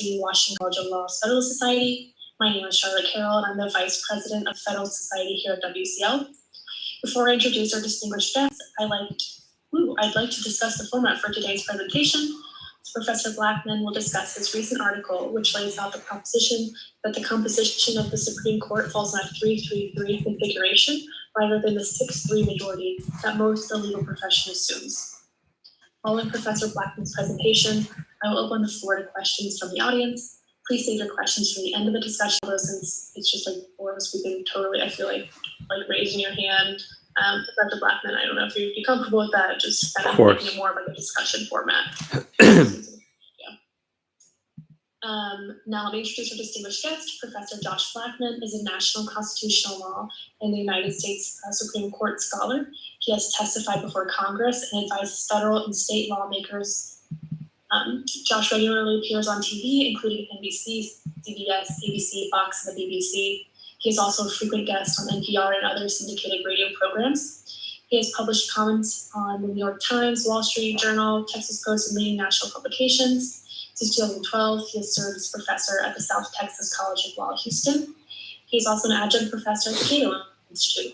Washington College of Law's Federalist Society. My name is Charlotte Carroll, and I'm the Vice President of Federalist Society here at WCL. Before I introduce our distinguished guests, I'd like to discuss the format for today's presentation. Professor Blackman will discuss his recent article, which lays out the proposition that the composition of the Supreme Court falls in a 3-3-3 configuration rather than the 6-3 majority that most of the legal profession assumes. Following Professor Blackman's presentation, I will open the floor to questions from the audience. Please save your questions for the end of the discussion, though, since it's just like four of us, we can totally, I feel like raising your hand. Professor Blackman, I don't know if you'd be comfortable with that, just kind of making it more of like a discussion format. Now let me introduce our distinguished guest. Professor Josh Blackman is a national constitutional law and the United States Supreme Court scholar. He has testified before Congress and advises federal and state lawmakers. Josh regularly appears on TV, including NBC, CBS, ABC, Fox, and the BBC. He is also a frequent guest on NPR and other syndicated radio programs. He has published comments on the New York Times, Wall Street Journal, Texas Post, and leading national publications. Since 2012, he has served as professor at the South Texas College of Law, Houston. He is also an adjunct professor at the Cato Institute.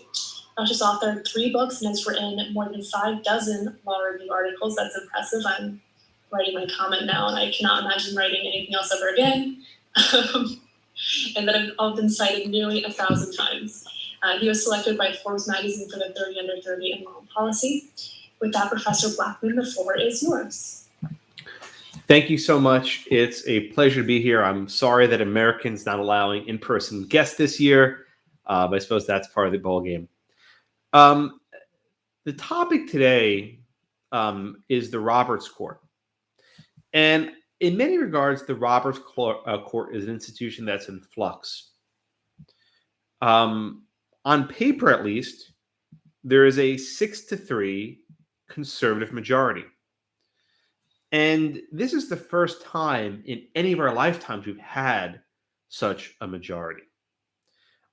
Josh has authored 3 books and has written more than 6 law review articles. That's impressive. I'm writing my comment now, and I cannot imagine writing anything else ever again. And that I've been cited nearly 1,000 times. He was selected by Forbes magazine for the 30 Under 30 in law policy. With that, Professor Blackman, the floor is yours. Thank you so much. It's a pleasure to be here. I'm sorry that Americans not allowing in-person guests this year, but I suppose that's part of the ball game. The topic today is the Roberts Court. And in many regards, the Roberts Court is an institution that's in flux. On paper, at least, there is a 6-3 conservative majority. And this is the first time in any of our lifetimes we've had such a majority.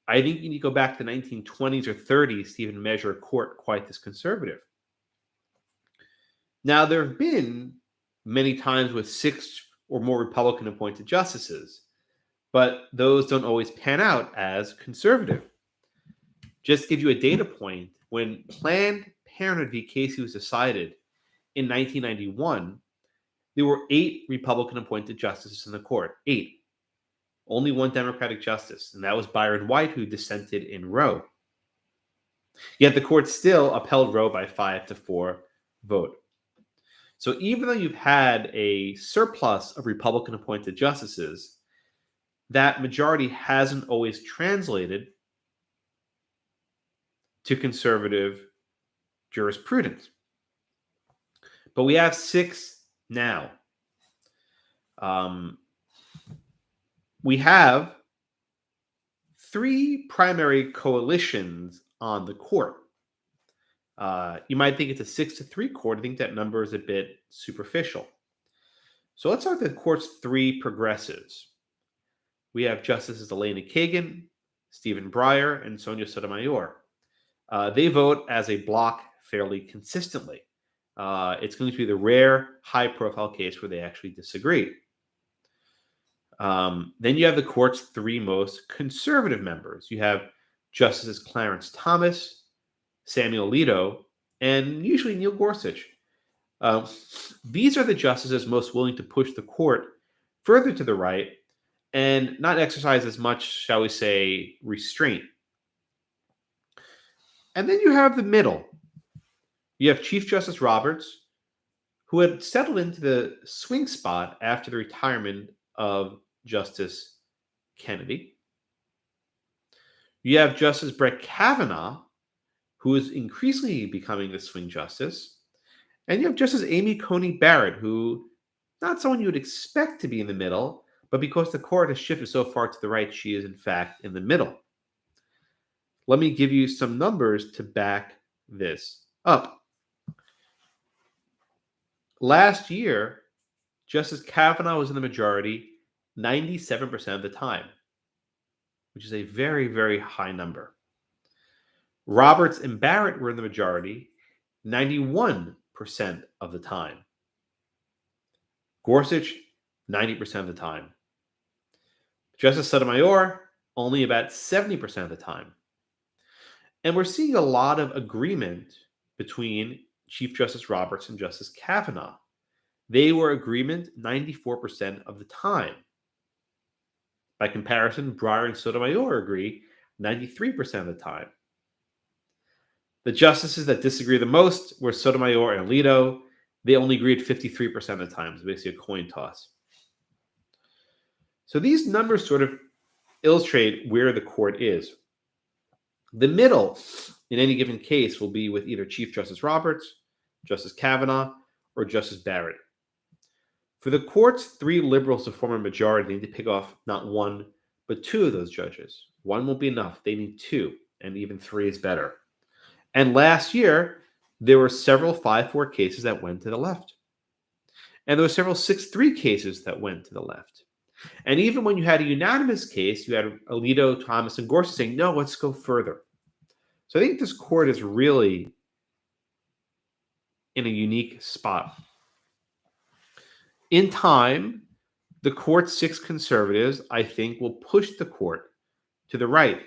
I think you need to go back to the 1920s or 30s to even measure a court quite this conservative. Now, there have been many times with 6 or more Republican-appointed justices, but those don't always pan out as conservative. Just to give you a data point, when Planned Parenthood v. Casey was decided in 1991, there were 8 Republican-appointed justices in the court. 8. Only 1 Democratic justice, and that was Byron White, who dissented in Roe. Yet the court still upheld Roe by 5-4 vote. So even though you've had a surplus of Republican-appointed justices, that majority hasn't always translated to conservative jurisprudence. But we have 6 now. We have 3 primary coalitions on the court. You might think it's a 6-3 court. I think that number is a bit superficial. So let's start with the court's 3 progressives. We have Justices Elena Kagan, Stephen Breyer, and Sonia Sotomayor. They vote as a block fairly consistently. It's going to be the rare high-profile case where they actually disagree. Then you have the court's 3 most conservative members. You have Justices Clarence Thomas, Samuel Alito, and usually Neil Gorsuch. These are the justices most willing to push the court further to the right and not exercise as much, shall we say, restraint. And then you have the middle. You have Chief Justice Roberts, who had settled into the swing spot after the retirement of Justice Kennedy. You have Justice Brett Kavanaugh, who is increasingly becoming the swing justice. And you have Justice Amy Coney Barrett, who not someone you would expect to be in the middle, but because the court has shifted so far to the right, she is in fact in the middle. Let me give you some numbers to back this up. Last year, Justice Kavanaugh was in the majority 97% of the time, which is a very, very high number. Roberts and Barrett were in the majority 91% of the time. Gorsuch, 90% of the time. Justice Sotomayor, only about 70% of the time. And we're seeing a lot of agreement between Chief Justice Roberts and Justice Kavanaugh. They were agreement 94% of the time. By comparison, Breyer and Sotomayor agree 93% of the time. The justices that disagree the most were Sotomayor and Alito. They only agreed 53% of the time. It's basically a coin toss. So these numbers sort of illustrate where the court is. The middle in any given case will be with either Chief Justice Roberts, Justice Kavanaugh, or Justice Barrett. For the court's 3 liberals to form a majority, they need to pick off not 1, but 2 of those judges. 1 won't be enough. They need 2, and even 3 is better. And last year, there were several 5-4 cases that went to the left. And there were several 6-3 cases that went to the left. And even when you had a unanimous case, you had Alito, Thomas, and Gorsuch saying, no, let's go further. So I think this court is really in a unique spot. In time, the court's 6 conservatives, I think, will push the court to the right.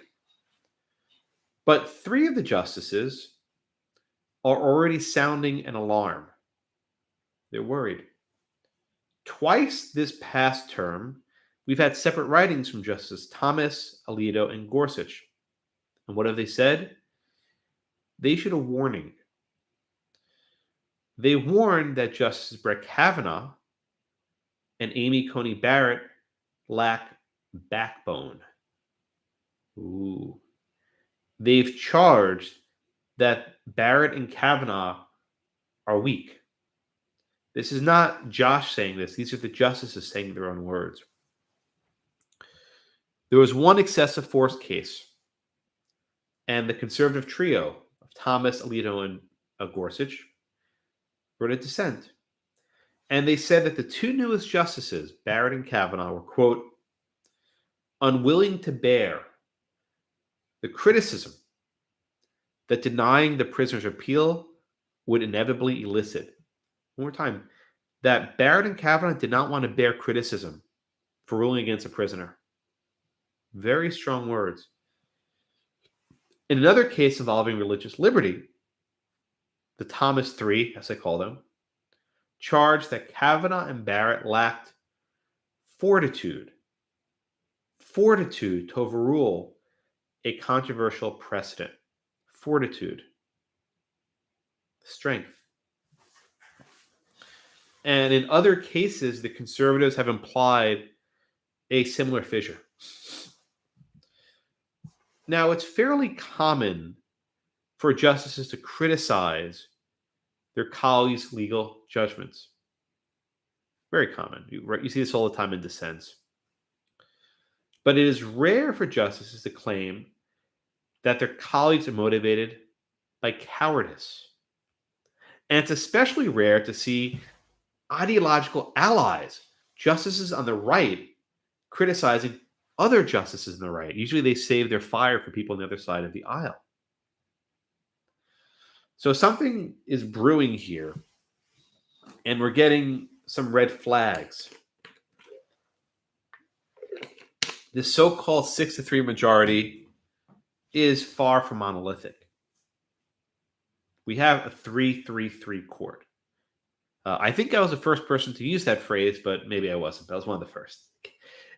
But 3 of the justices are already sounding an alarm. They're worried. Twice this past term, we've had separate writings from Justice Thomas, Alito, and Gorsuch. And what have they said? They issued a warning. They warned that Justice Brett Kavanaugh and Amy Coney Barrett lack backbone. Ooh. They've charged that Barrett and Kavanaugh are weak. This is not Josh saying this. These are the justices saying their own words. There was one excessive force case, and the conservative trio of Thomas, Alito, and Gorsuch wrote a dissent. And they said that the 2 newest justices, Barrett and Kavanaugh, were, quote, unwilling to bear the criticism that denying the prisoner's appeal would inevitably elicit. One more time, that Barrett and Kavanaugh did not want to bear criticism for ruling against a prisoner. Very strong words. In another case involving religious liberty, the Thomas 3, as I call them, charged that Kavanaugh and Barrett lacked fortitude to overrule a controversial precedent. Fortitude. Strength. And in other cases, the conservatives have implied a similar fissure. Now, it's fairly common for justices to criticize their colleagues' legal judgments. Very common. You see this all the time in dissents. But it is rare for justices to claim that their colleagues are motivated by cowardice. And it's especially rare to see ideological allies, justices on the right, criticizing other justices on the right. Usually they save their fire for people on the other side of the aisle. So something is brewing here, and we're getting some red flags. This so-called 6-3 majority is far from monolithic. We have a 3-3-3 court. I think I was the first person to use that phrase, but maybe I wasn't. But I was one of the first.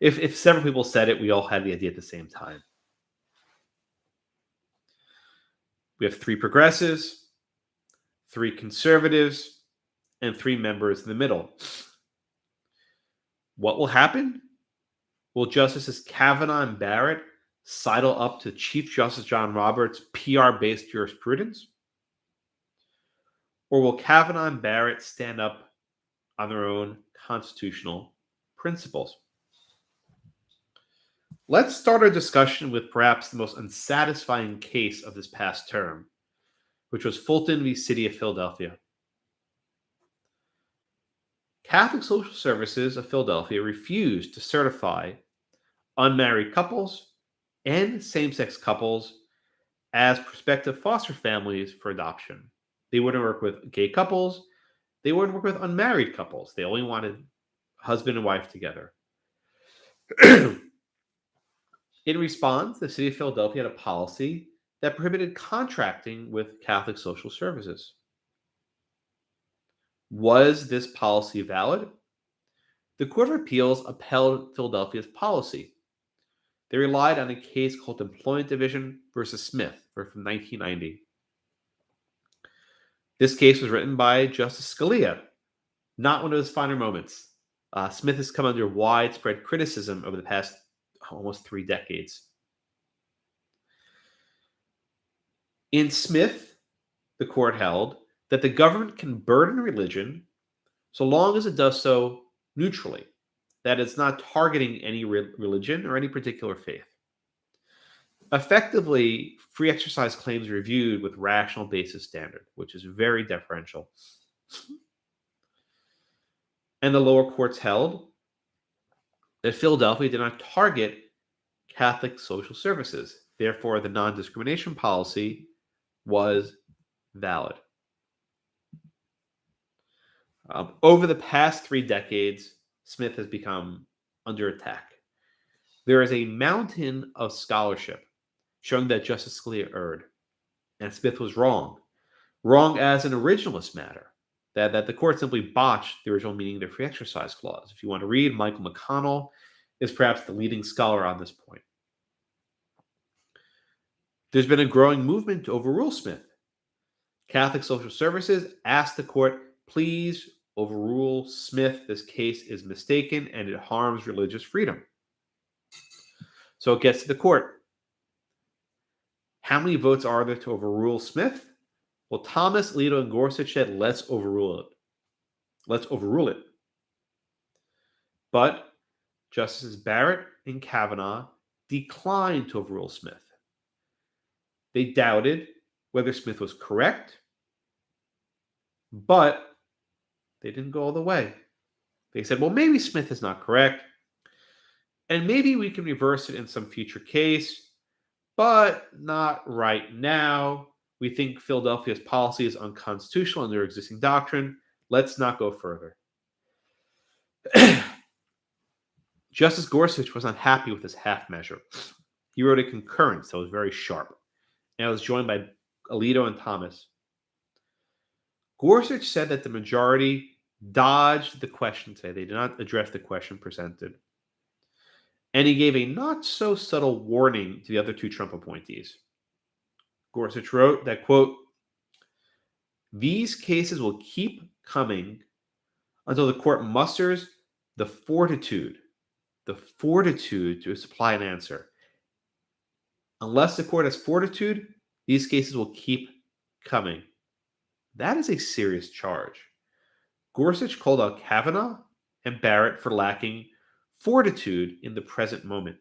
If several people said it, we all had the idea at the same time. We have 3 progressives, 3 conservatives, and 3 members in the middle. What will happen? Will Justices Kavanaugh and Barrett sidle up to Chief Justice John Roberts' PR-based jurisprudence? Or will Kavanaugh and Barrett stand up on their own constitutional principles? Let's start our discussion with perhaps the most unsatisfying case of this past term, which was Fulton v. City of Philadelphia. Catholic Social Services of Philadelphia refused to certify unmarried couples and same-sex couples as prospective foster families for adoption. They wouldn't work with gay couples. They wouldn't work with unmarried couples. They only wanted husband and wife together. In response, the city of Philadelphia had a policy that prohibited contracting with Catholic social services. Was this policy valid? The Court of Appeals upheld Philadelphia's policy. They relied on a case called Employment Division versus Smith from 1990. This case was written by Justice Scalia, not one of his finer moments. Smith has come under widespread criticism over the past almost 3 decades. In Smith, the court held that the government can burden religion so long as it does so neutrally, that it's not targeting any religion or any particular faith. Effectively, free exercise claims are reviewed with rational basis standard, which is very deferential. And the lower courts held that Philadelphia did not target Catholic social services. Therefore, the non-discrimination policy was valid. Over the past 3 decades, Smith has become under attack. There is a mountain of scholarship showing that Justice Scalia erred, and Smith was wrong. Wrong as an originalist matter, that the court simply botched the original meaning of the free exercise clause. If you want to read, Michael McConnell is perhaps the leading scholar on this point. There's been a growing movement to overrule Smith. Catholic Social Services asked the court, please overrule Smith. This case is mistaken and it harms religious freedom. So it gets to the court. How many votes are there to overrule Smith? Well, Thomas, Alito, and Gorsuch said, let's overrule it. Let's overrule it. But Justices Barrett and Kavanaugh declined to overrule Smith. They doubted whether Smith was correct, but they didn't go all the way. They said, well, maybe Smith is not correct, and maybe we can reverse it in some future case, but not right now. We think Philadelphia's policy is unconstitutional under existing doctrine. Let's not go further. Justice Gorsuch was not happy with this half measure. He wrote a concurrence that was very sharp, and it was joined by Alito and Thomas. Gorsuch said that the majority dodged the question today. They did not address the question presented. And he gave a not so subtle warning to the other 2 Trump appointees. Gorsuch wrote that, quote, these cases will keep coming until the court musters the fortitude to supply an answer. Unless the court has fortitude, these cases will keep coming. That is a serious charge. Gorsuch called out Kavanaugh and Barrett for lacking fortitude in the present moment.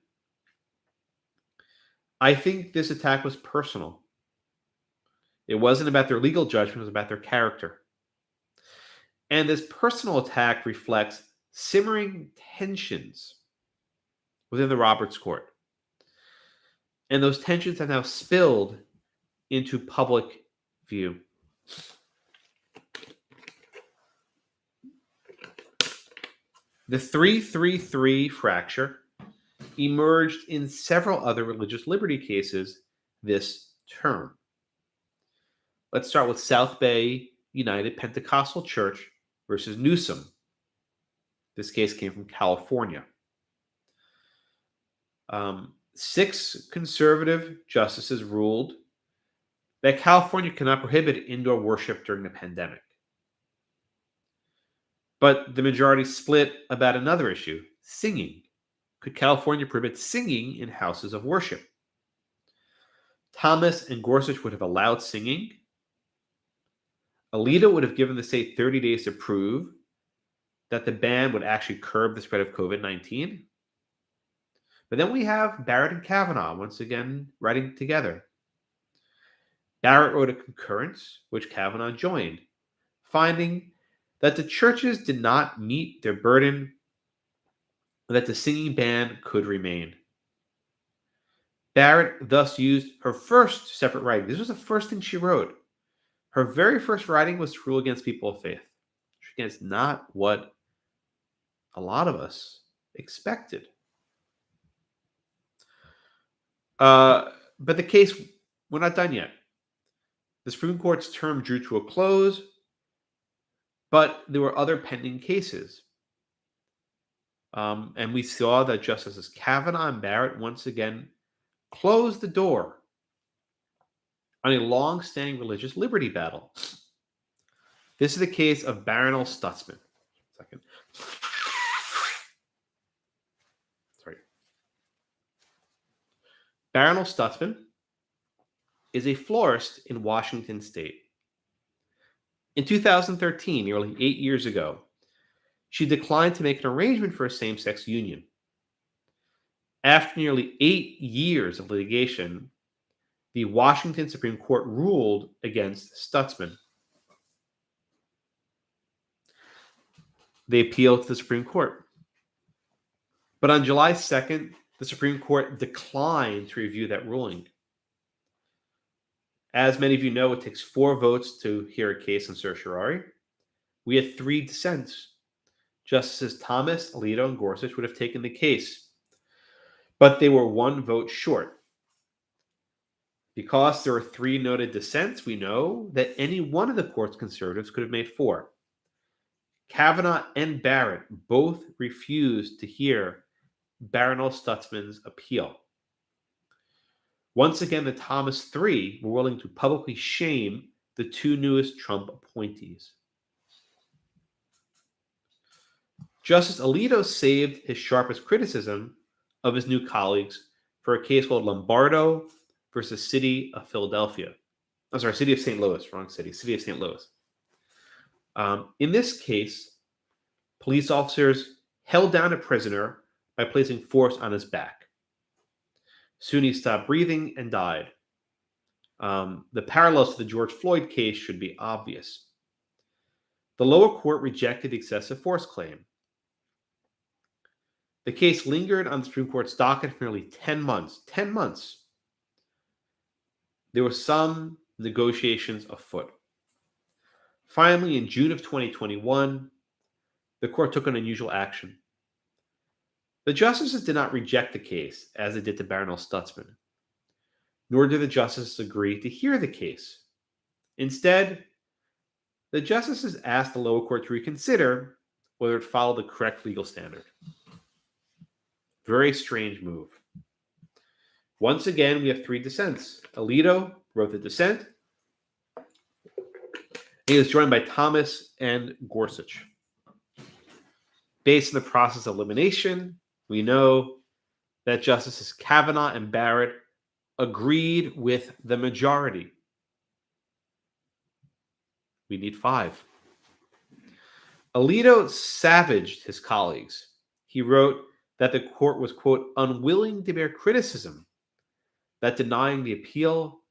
I think this attack was personal. It wasn't about their legal judgment, it was about their character. And this personal attack reflects simmering tensions within the Roberts Court. And those tensions have now spilled into public view. The 333 fracture emerged in several other religious liberty cases this term. Let's start with South Bay United Pentecostal Church versus Newsom. This case came from California. 6 conservative justices ruled that California cannot prohibit indoor worship during the pandemic. But the majority split about another issue, singing. Could California prohibit singing in houses of worship? Thomas and Gorsuch would have allowed singing. Alito would have given the state 30 days to prove that the ban would actually curb the spread of COVID-19. But then we have Barrett and Kavanaugh once again writing together. Barrett wrote a concurrence, which Kavanaugh joined, finding that the churches did not meet their burden and that the singing ban could remain. Barrett thus used her first separate writing. This was the first thing she wrote. Her very first writing was to rule against people of faith. Which again is not what a lot of us expected. But the case, we're not done yet. The Supreme Court's term drew to a close, but there were other pending cases. And we saw that Justices Kavanaugh and Barrett once again closed the door on a long-standing religious liberty battle. This is the case of Baronel Stutzman. Second. Sorry. Baronel Stutzman is a florist in Washington State. In 2013, nearly 8 years ago, she declined to make an arrangement for a same-sex union. After nearly 8 years of litigation, the Washington Supreme Court ruled against Stutzman. They appealed to the Supreme Court. But on July 2nd, the Supreme Court declined to review that ruling. As many of you know, it takes 4 votes to hear a case in certiorari. We had 3 dissents. Justices Thomas, Alito, and Gorsuch would have taken the case, but they were 1 vote short. Because there are 3 noted dissents, we know that any one of the court's conservatives could have made 4. Kavanaugh and Barrett both refused to hear Baronel Stutzman's appeal. Once again, the Thomas 3 were willing to publicly shame the 2 newest Trump appointees. Justice Alito saved his sharpest criticism of his new colleagues for a case called Lombardo versus City of Philadelphia. I'm sorry, City of St. Louis, wrong city, City of St. Louis. In this case, police officers held down a prisoner by placing force on his back. Soon he stopped breathing and died. The parallels to the George Floyd case should be obvious. The lower court rejected the excessive force claim. The case lingered on the Supreme Court's docket for nearly 10 months. 10 months. There were some negotiations afoot. Finally, in June of 2021, the court took an unusual action. The justices did not reject the case, as they did to Baronel Stutzman, nor did the justices agree to hear the case. Instead, the justices asked the lower court to reconsider whether it followed the correct legal standard. Very strange move. Once again, we have 3 dissents. Alito wrote the dissent. He was joined by Thomas and Gorsuch. Based on the process of elimination, we know that Justices Kavanaugh and Barrett agreed with the majority. We need 5. Alito savaged his colleagues. He wrote that the court was, quote, unwilling to bear criticism, that denying the appeal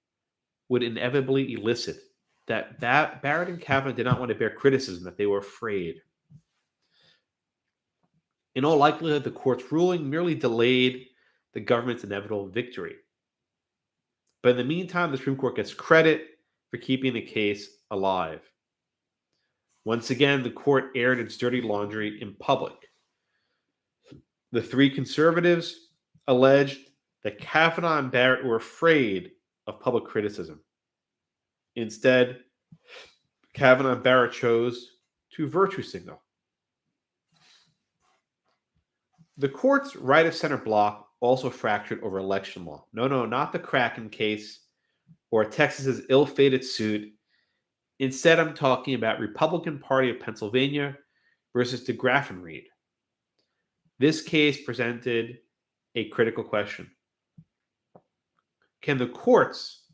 would inevitably elicit, that Barrett and Kavanaugh did not want to bear criticism, that they were afraid. In all likelihood, the court's ruling merely delayed the government's inevitable victory. But in the meantime, the Supreme Court gets credit for keeping the case alive. Once again, the court aired its dirty laundry in public. The 3 conservatives alleged that Kavanaugh and Barrett were afraid of public criticism. Instead, Kavanaugh and Barrett chose to virtue signal. The court's right-of-center bloc also fractured over election law. No, not the Kraken case or Texas's ill-fated suit. Instead, I'm talking about Republican Party of Pennsylvania versus DeGraff and Reed. This case presented a critical question. Can the courts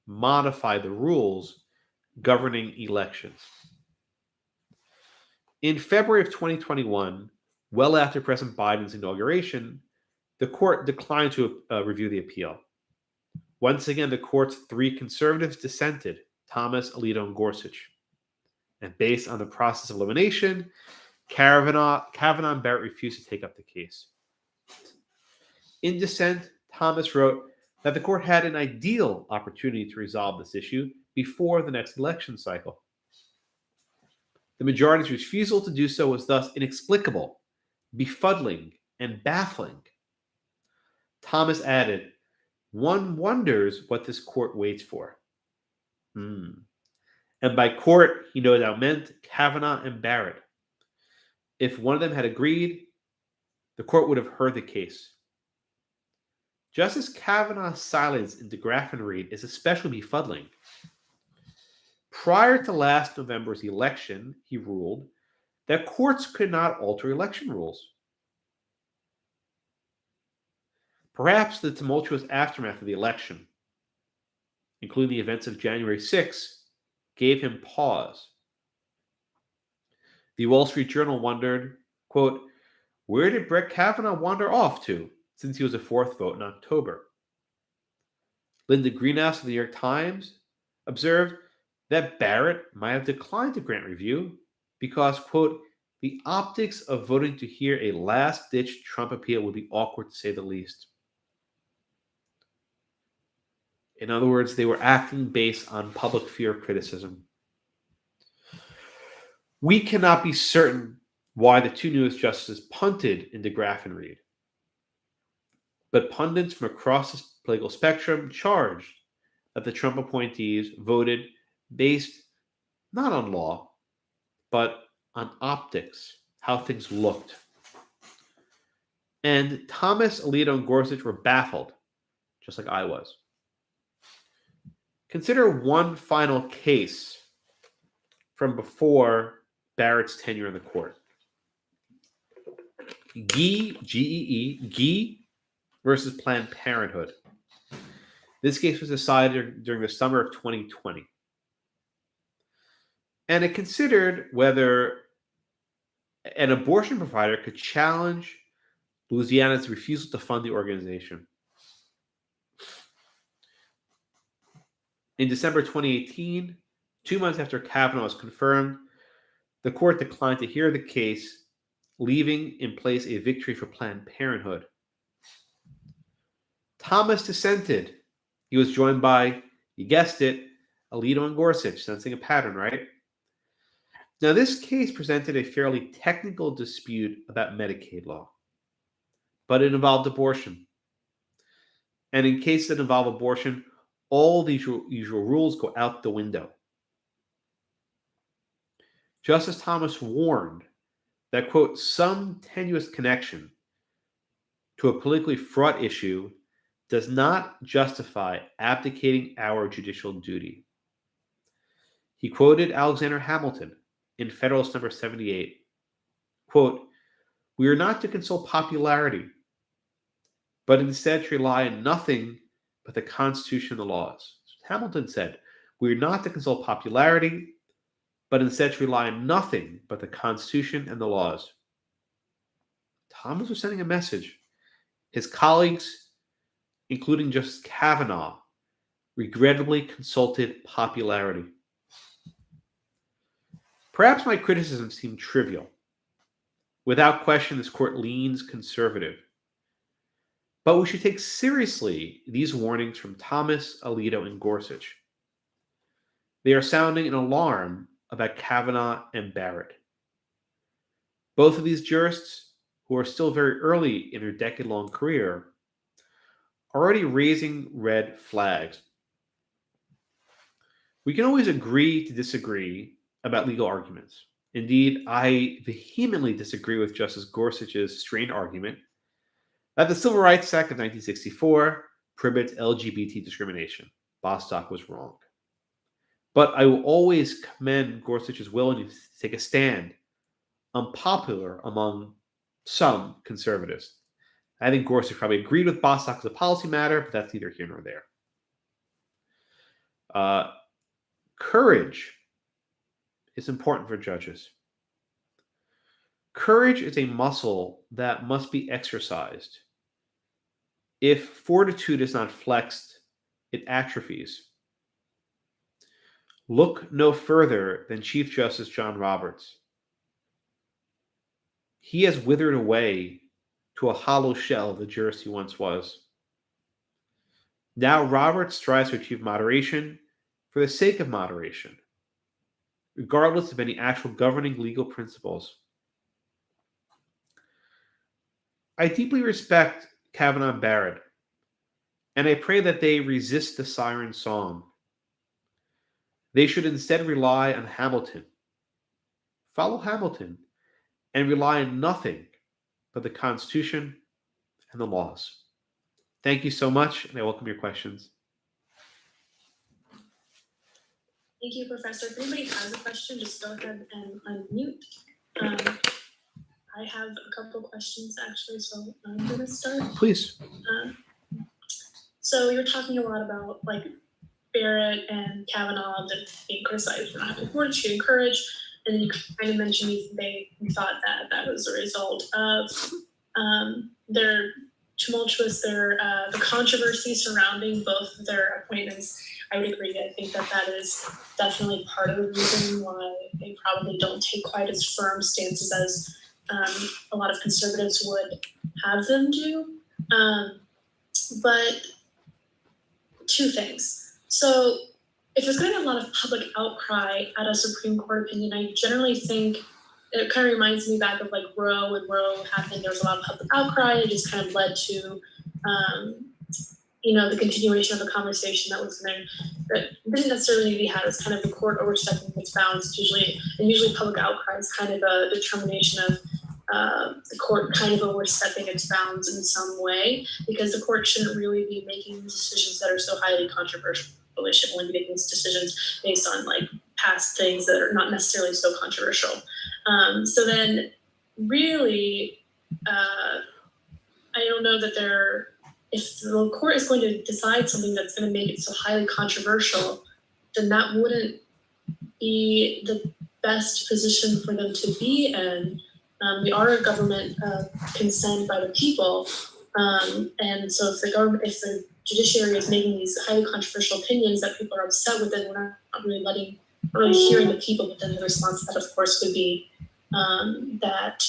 modify the rules governing elections? In February of 2021, well after President Biden's inauguration, the court declined to review the appeal. Once again, the court's 3 conservatives dissented, Thomas, Alito, and Gorsuch. And based on the process of elimination, Kavanaugh and Barrett refused to take up the case. In dissent, Thomas wrote that the court had an ideal opportunity to resolve this issue before the next election cycle. The majority's refusal to do so was thus inexplicable, befuddling, and baffling. Thomas added, one wonders what this court waits for. And by court, he no doubt meant Kavanaugh and Barrett. If one of them had agreed, the court would have heard the case. Justice Kavanaugh's silence in DeGraff and Reed is especially befuddling. Prior to last November's election, he ruled that courts could not alter election rules. Perhaps the tumultuous aftermath of the election, including the events of January 6, gave him pause. The Wall Street Journal wondered, quote, where did Brett Kavanaugh wander off to since he was a fourth vote in October? Linda Greenhouse of the New York Times observed that Barrett might have declined to grant review because, quote, the optics of voting to hear a last-ditch Trump appeal would be awkward to say the least. In other words, they were acting based on public fear of criticism. We cannot be certain why the two newest justices punted in DeGraff and Reed. But pundits from across the political spectrum charged that the Trump appointees voted based not on law, but on optics, how things looked. And Thomas, Alito, and Gorsuch were baffled, just like I was. Consider one final case from before Barrett's tenure in the court. Gee, G-E-E, Gee versus Planned Parenthood. This case was decided during the summer of 2020. And it considered whether an abortion provider could challenge Louisiana's refusal to fund the organization. In December 2018, 2 months after Kavanaugh was confirmed, the court declined to hear the case, leaving in place a victory for Planned Parenthood. Thomas dissented. He was joined by, you guessed it, Alito and Gorsuch, sensing a pattern, right? Now, this case presented a fairly technical dispute about Medicaid law, but it involved abortion. And in cases that involve abortion, all the usual rules go out the window. Justice Thomas warned that, quote, some tenuous connection to a politically fraught issue does not justify abdicating our judicial duty. He quoted Alexander Hamilton in Federalist number 78, quote, we are not to consult popularity, but instead to rely on nothing but the Constitution and the laws. Hamilton said, we are not to consult popularity, but instead to rely on nothing but the Constitution and the laws. Thomas was sending a message. His colleagues, including Justice Kavanaugh, regrettably consulted popularity. Perhaps my criticism seemed trivial. Without question, this court leans conservative. But we should take seriously these warnings from Thomas, Alito, and Gorsuch. They are sounding an alarm about Kavanaugh and Barrett. Both of these jurists, who are still very early in their decade-long career, are already raising red flags. We can always agree to disagree about legal arguments. Indeed, I vehemently disagree with Justice Gorsuch's strained argument that the Civil Rights Act of 1964 prohibits LGBT discrimination. Bostock was wrong. But I will always commend Gorsuch's willingness to take a stand, unpopular among some conservatives. I think Gorsuch probably agreed with Bostock as a policy matter, but that's neither here nor there. Courage is important for judges. Courage is a muscle that must be exercised. If fortitude is not flexed, it atrophies. Look no further than Chief Justice John Roberts. He has withered away to a hollow shell of the jurist he once was. Now Roberts strives to achieve moderation for the sake of moderation, regardless of any actual governing legal principles. I deeply respect Kavanaugh and Barrett, And I pray that they resist the siren song. They should instead rely on Hamilton. Follow Hamilton and rely on nothing but the Constitution and the laws. Thank you so much, and I welcome your questions. Thank you, Professor. If anybody has a question, just go ahead and unmute. I have a couple questions actually, so I'm gonna start. Please. So you're talking a lot about like Barrett and Kavanaugh that being criticized for not having fortitude and courage, and you kind of mentioned you thought that that was a result of their tumultuous, the controversy surrounding both of their appointments. I would agree. I think that that is definitely part of the reason why they probably don't take quite as firm stances as a lot of conservatives would have them do. But two things. So if there's going to be a lot of public outcry at a Supreme Court opinion, I generally think it kind of reminds me back of like Roe. When Roe happened, there was a lot of public outcry. It just kind of led to, the continuation of a conversation that didn't necessarily need to be had. It was kind of the court overstepping its bounds. Usually public outcry is kind of a determination of the court kind of overstepping its bounds in some way, because the court shouldn't really be making decisions that are so highly controversial. It should only be making decisions based on like past things that are not necessarily so controversial. So then really, I don't know that if the court is going to decide something that's going to make it so highly controversial, then that wouldn't be the best position for them to be in. We are a government consent by the people, and so if the judiciary is making these highly controversial opinions that people are upset with, then we're not really hearing the people. But then the response to that, of course, would be that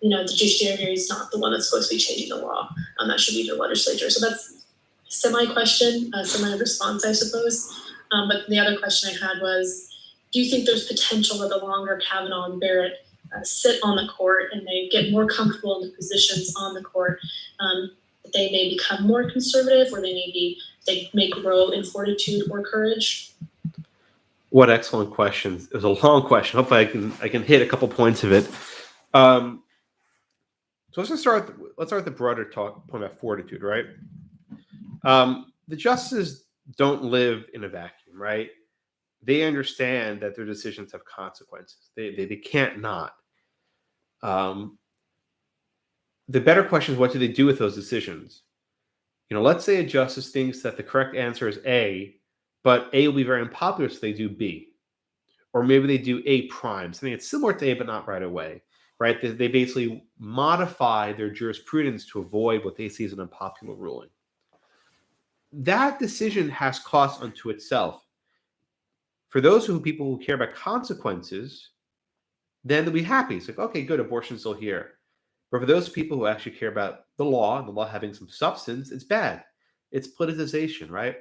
the judiciary is not the one that's supposed to be changing the law. That should be the legislature. So that's semi-question, semi-response, I suppose. But the other question I had was, do you think there's potential that the longer Kavanaugh and Barrett sit on the court and they get more comfortable in the positions on the court, they may become more conservative, or they may grow in fortitude or courage? What excellent questions. It was a long question. Hopefully I can hit a couple points of it. So let's start with the broader point about fortitude, right? The justices don't live in a vacuum, right? They understand that their decisions have consequences. They can't not. The better question is, what do they do with those decisions? Let's say a justice thinks that the correct answer is A, but A will be very unpopular, so they do B. Or maybe they do A prime, something that's similar to A, but not right away, right? They basically modify their jurisprudence to avoid what they see as an unpopular ruling. That decision has cost unto itself. For those people who care about consequences, then they'll be happy. It's like, okay, good, abortion's still here. But for those people who actually care about the law and the law having some substance, it's bad. It's politicization, right?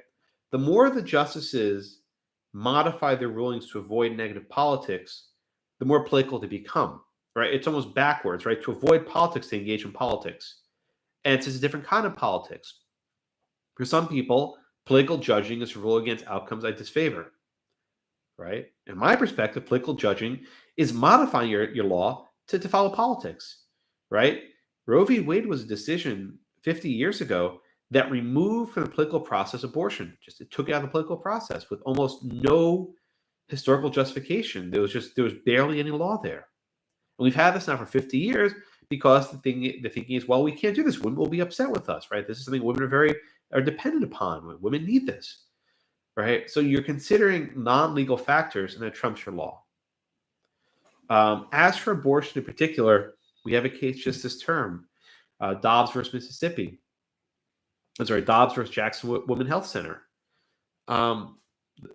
The more the justices modify their rulings to avoid negative politics, the more political they become, right? It's almost backwards, right? To avoid politics, they engage in politics. And it's just a different kind of politics. For some people, political judging is to rule against outcomes I disfavor, right? In my perspective, political judging is modifying your law to follow politics, right? Roe v. Wade was a decision 50 years ago that removed from the political process abortion. It took it out of the political process with almost no historical justification. There was barely any law there. And we've had this now for 50 years because the thinking is, well, we can't do this. Women will be upset with us, right? This is something women are dependent upon. Women need this, right? So you're considering non-legal factors, and that trumps your law. As for abortion in particular, we have a case just this term, Dobbs versus Mississippi. Dobbs versus Jackson Women's Health Center.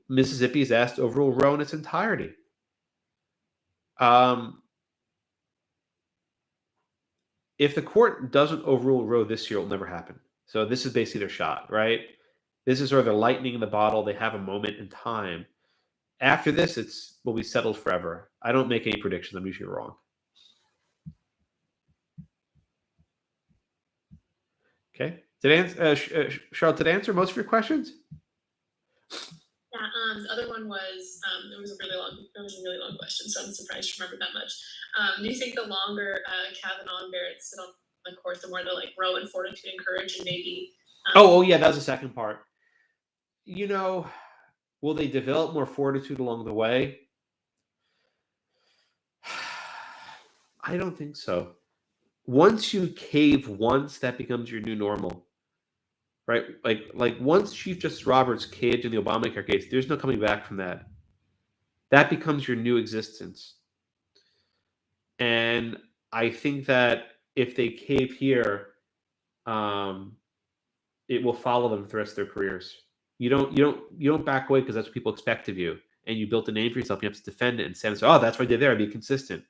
Mississippi is asked to overrule Roe in its entirety. If the court doesn't overrule Roe this year, it will never happen. So this is basically their shot, right? This is sort of the lightning in the bottle. They have a moment in time. After this, will be settled forever. I don't make any predictions. I'm usually wrong. Okay. Does Charlotte, did I answer most of your questions? Yeah, the other one was it was a really long question, so I'm surprised you remembered that much. Do you think the longer Kavanaugh and Barrett sit on the court, the more they'll like grow in fortitude and courage, and maybe Yeah, that was the second part. Will they develop more fortitude along the way? I don't think so. Once you cave once, that becomes your new normal, right? Like once Chief Justice Roberts caved in the Obamacare case, there's no coming back from that. That becomes your new existence. And I think that if they cave here, it will follow them for the rest of their careers. You don't back away because that's what people expect of you, and you built a name for yourself. You have to defend it and say, "Oh, that's what I did there. I'd be consistent."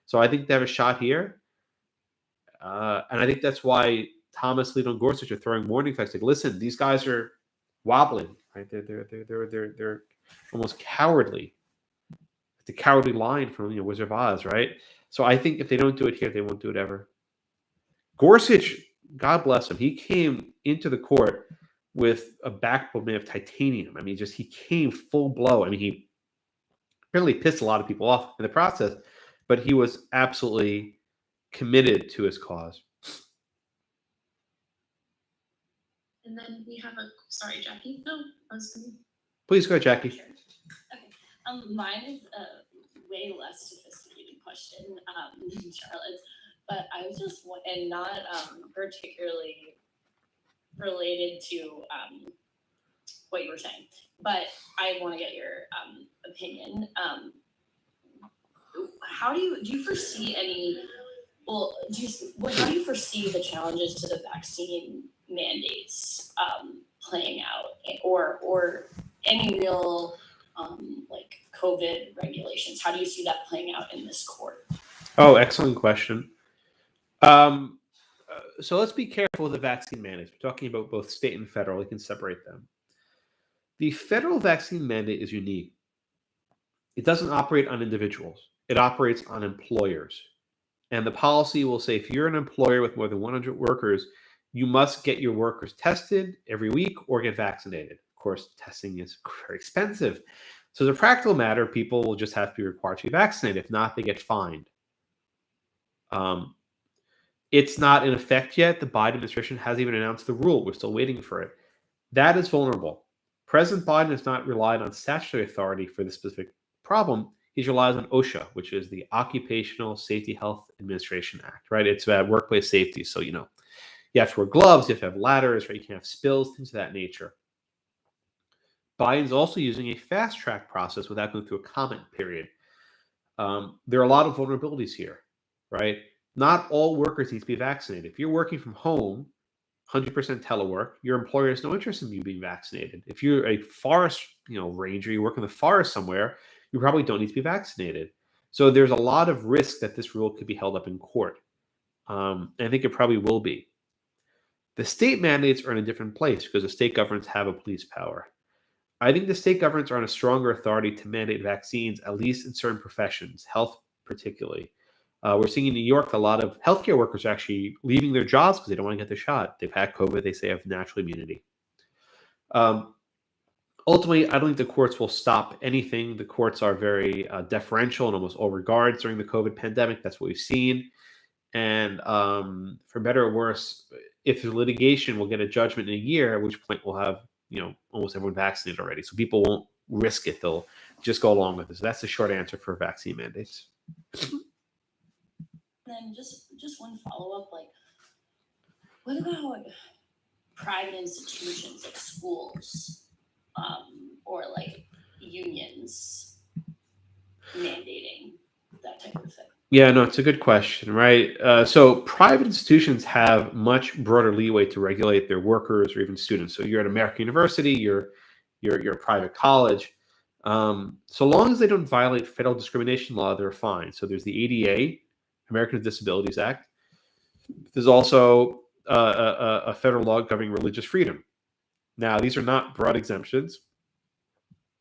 So I think they have a shot here, and I think that's why Thomas, Alito, and Gorsuch are throwing warning flags. Like, listen, these guys are wobbling, right? They're almost cowardly. The cowardly lion from Wizard of Oz, right? So I think if they don't do it here, they won't do it ever. Gorsuch, God bless him, he came into the court with a backbone made of titanium. I mean, he came full blow. I mean, he apparently pissed a lot of people off in the process, but he was absolutely committed to his cause. And then we have sorry, Jackie. No, I was going to. Please go ahead, Jackie. Sure. Okay. Mine is a way less sophisticated question than Charlotte's, but I was just and not particularly related to what you were saying, but I want to get your opinion. How do you foresee any? Well, how do you foresee the challenges to the vaccine mandates playing out, or any real like COVID regulations? How do you see that playing out in this court? Oh, excellent question. So let's be careful with the vaccine mandates. We're talking about both state and federal. We can separate them. The federal vaccine mandate is unique. It doesn't operate on individuals. It operates on employers. And the policy will say if you're an employer with more than 100 workers, you must get your workers tested every week or get vaccinated. Of course, testing is very expensive. So as a practical matter, people will just have to be required to be vaccinated. If not, they get fined. It's not in effect yet. The Biden administration hasn't even announced the rule. We're still waiting for it. That is vulnerable. President Biden has not relied on statutory authority for this specific problem. He's relied on OSHA, which is the Occupational Safety Health Administration Act, right? It's about workplace safety. So, you have to wear gloves, you have to have ladders, right? You can have spills, things of that nature. Biden's also using a fast track process without going through a comment period. There are a lot of vulnerabilities here, right? Not all workers need to be vaccinated. If you're working from home, 100% telework, your employer has no interest in you being vaccinated. If you're a forest, ranger, you work in the forest somewhere, you probably don't need to be vaccinated. So there's a lot of risk that this rule could be held up in court. And I think it probably will be. The state mandates are in a different place because the state governments have a police power. I think the state governments are on a stronger authority to mandate vaccines, at least in certain professions, health particularly. We're seeing in New York a lot of healthcare workers are actually leaving their jobs because they don't want to get the shot. They've had COVID. They say have natural immunity. Ultimately, I don't think the courts will stop anything. The courts are very deferential in almost all regards during the COVID pandemic. That's what we've seen. And for better or worse, if the litigation will get a judgment in a year, at which point we'll have almost everyone vaccinated already. So people won't risk it. They'll just go along with it. So that's the short answer for vaccine mandates. Then just one follow-up, what about private institutions like schools or unions mandating that type of thing? Yeah, no, it's a good question, right? So private institutions have much broader leeway to regulate their workers or even students. So you're at American University, you're a private college. So long as they don't violate federal discrimination law, they're fine. So there's the ADA, American with Disabilities Act. There's also a federal law governing religious freedom. Now, these are not broad exemptions.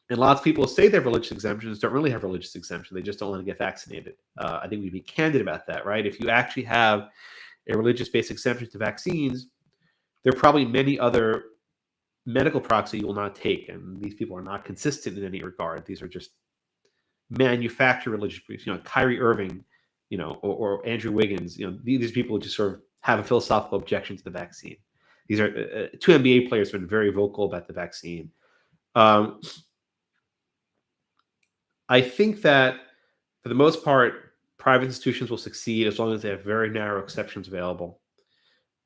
And lots of people who say they have religious exemptions don't really have religious exemption. They just don't want to get vaccinated. I think we'd be candid about that, right? If you actually have a religious-based exemption to vaccines, there are probably many other medical products that you will not take, and these people are not consistent in any regard. These are just manufactured religious beliefs. Kyrie Irving, or Andrew Wiggins. These people just sort of have a philosophical objection to the vaccine. These are two NBA players have been very vocal about the vaccine. I think that for the most part, private institutions will succeed as long as they have very narrow exceptions available.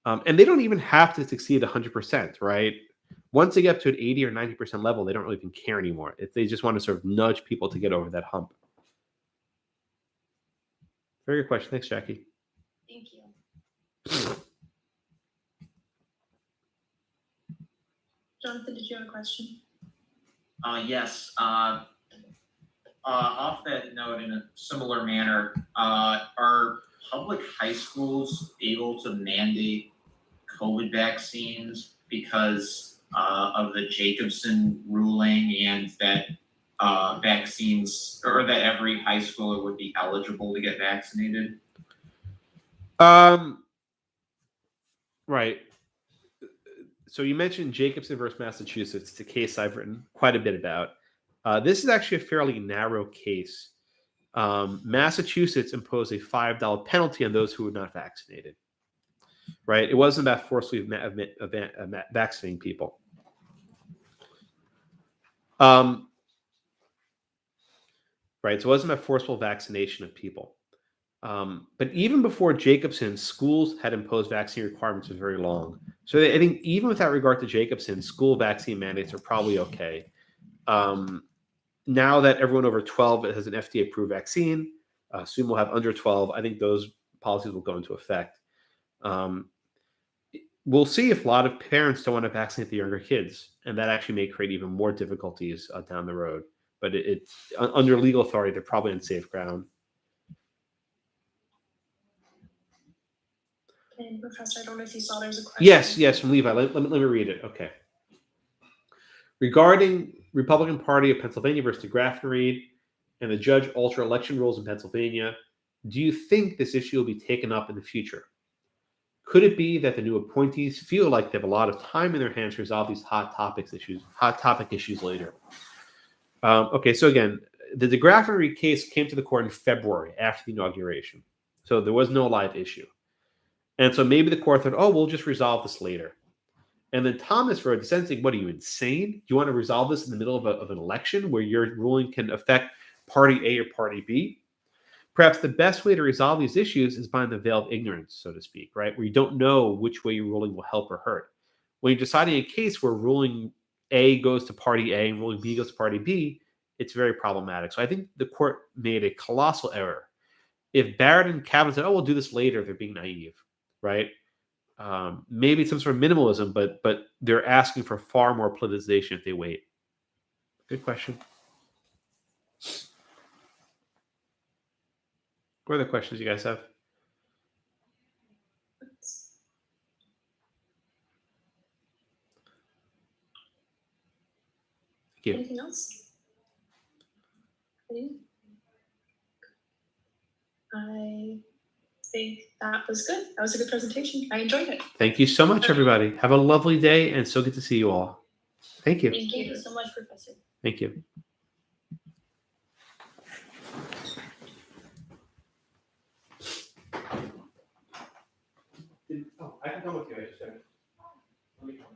And they don't even have to succeed 100%, right? Once they get up to an 80 or 90% level, they don't really even care anymore. If they just want to sort of nudge people to get over that hump. Very good question. Thanks, Jackie. Thank you. Jonathan, did you have a question? Yes. Off that note, in a similar manner, are public high schools able to mandate COVID vaccines because of the Jacobson ruling, and that vaccines, or that every high schooler would be eligible to get vaccinated? Right. So you mentioned Jacobson versus Massachusetts. It's a case I've written quite a bit about. This is actually a fairly narrow case. Massachusetts imposed a $5 penalty on those who were not vaccinated. Right? It wasn't about forcefully vaccinating people. Right. So it wasn't about forceful vaccination of people. But even before Jacobson, schools had imposed vaccine requirements for very long. So I think even without regard to Jacobson, school vaccine mandates are probably okay. Now that everyone over 12 has an FDA-approved vaccine, soon we'll have under 12. I think those policies will go into effect. We'll see if a lot of parents don't want to vaccinate the younger kids, and that actually may create even more difficulties down the road. But it's under legal authority, they're probably on safe ground. And Professor, I don't know if you saw there's a question. Yes, from Levi. Let me read it. Okay. Regarding Republican Party of Pennsylvania versus DeGraff and Reed and the judge alter election rules in Pennsylvania, do you think this issue will be taken up in the future? Could it be that the new appointees feel like they have a lot of time in their hands to resolve these hot topic issues later? Okay, so again, the DeGraff and Reed case came to the court in February after the inauguration. So there was no live issue. And so maybe the court thought, oh, we'll just resolve this later. And then Thomas wrote dissenting, what are you, insane? Do you want to resolve this in the middle of an election where your ruling can affect party A or party B? Perhaps the best way to resolve these issues is behind the veil of ignorance, so to speak, right? Where you don't know which way your ruling will help or hurt. When you're deciding a case where ruling A goes to party A and ruling B goes to party B, it's very problematic. So I think the court made a colossal error. If Barrett and Kavanaugh said, oh, we'll do this later, they're being naive, right? Maybe it's some sort of minimalism, but they're asking for far more politicization if they wait. Good question. What other questions you guys have? Thank you. Anything else? I think that was good. That was a good presentation. I enjoyed it. Thank you so much, everybody. Have a lovely day, and so good to see you all. Thank you. Thank you so much, Professor. Thank you. I can come with you. I just let me come.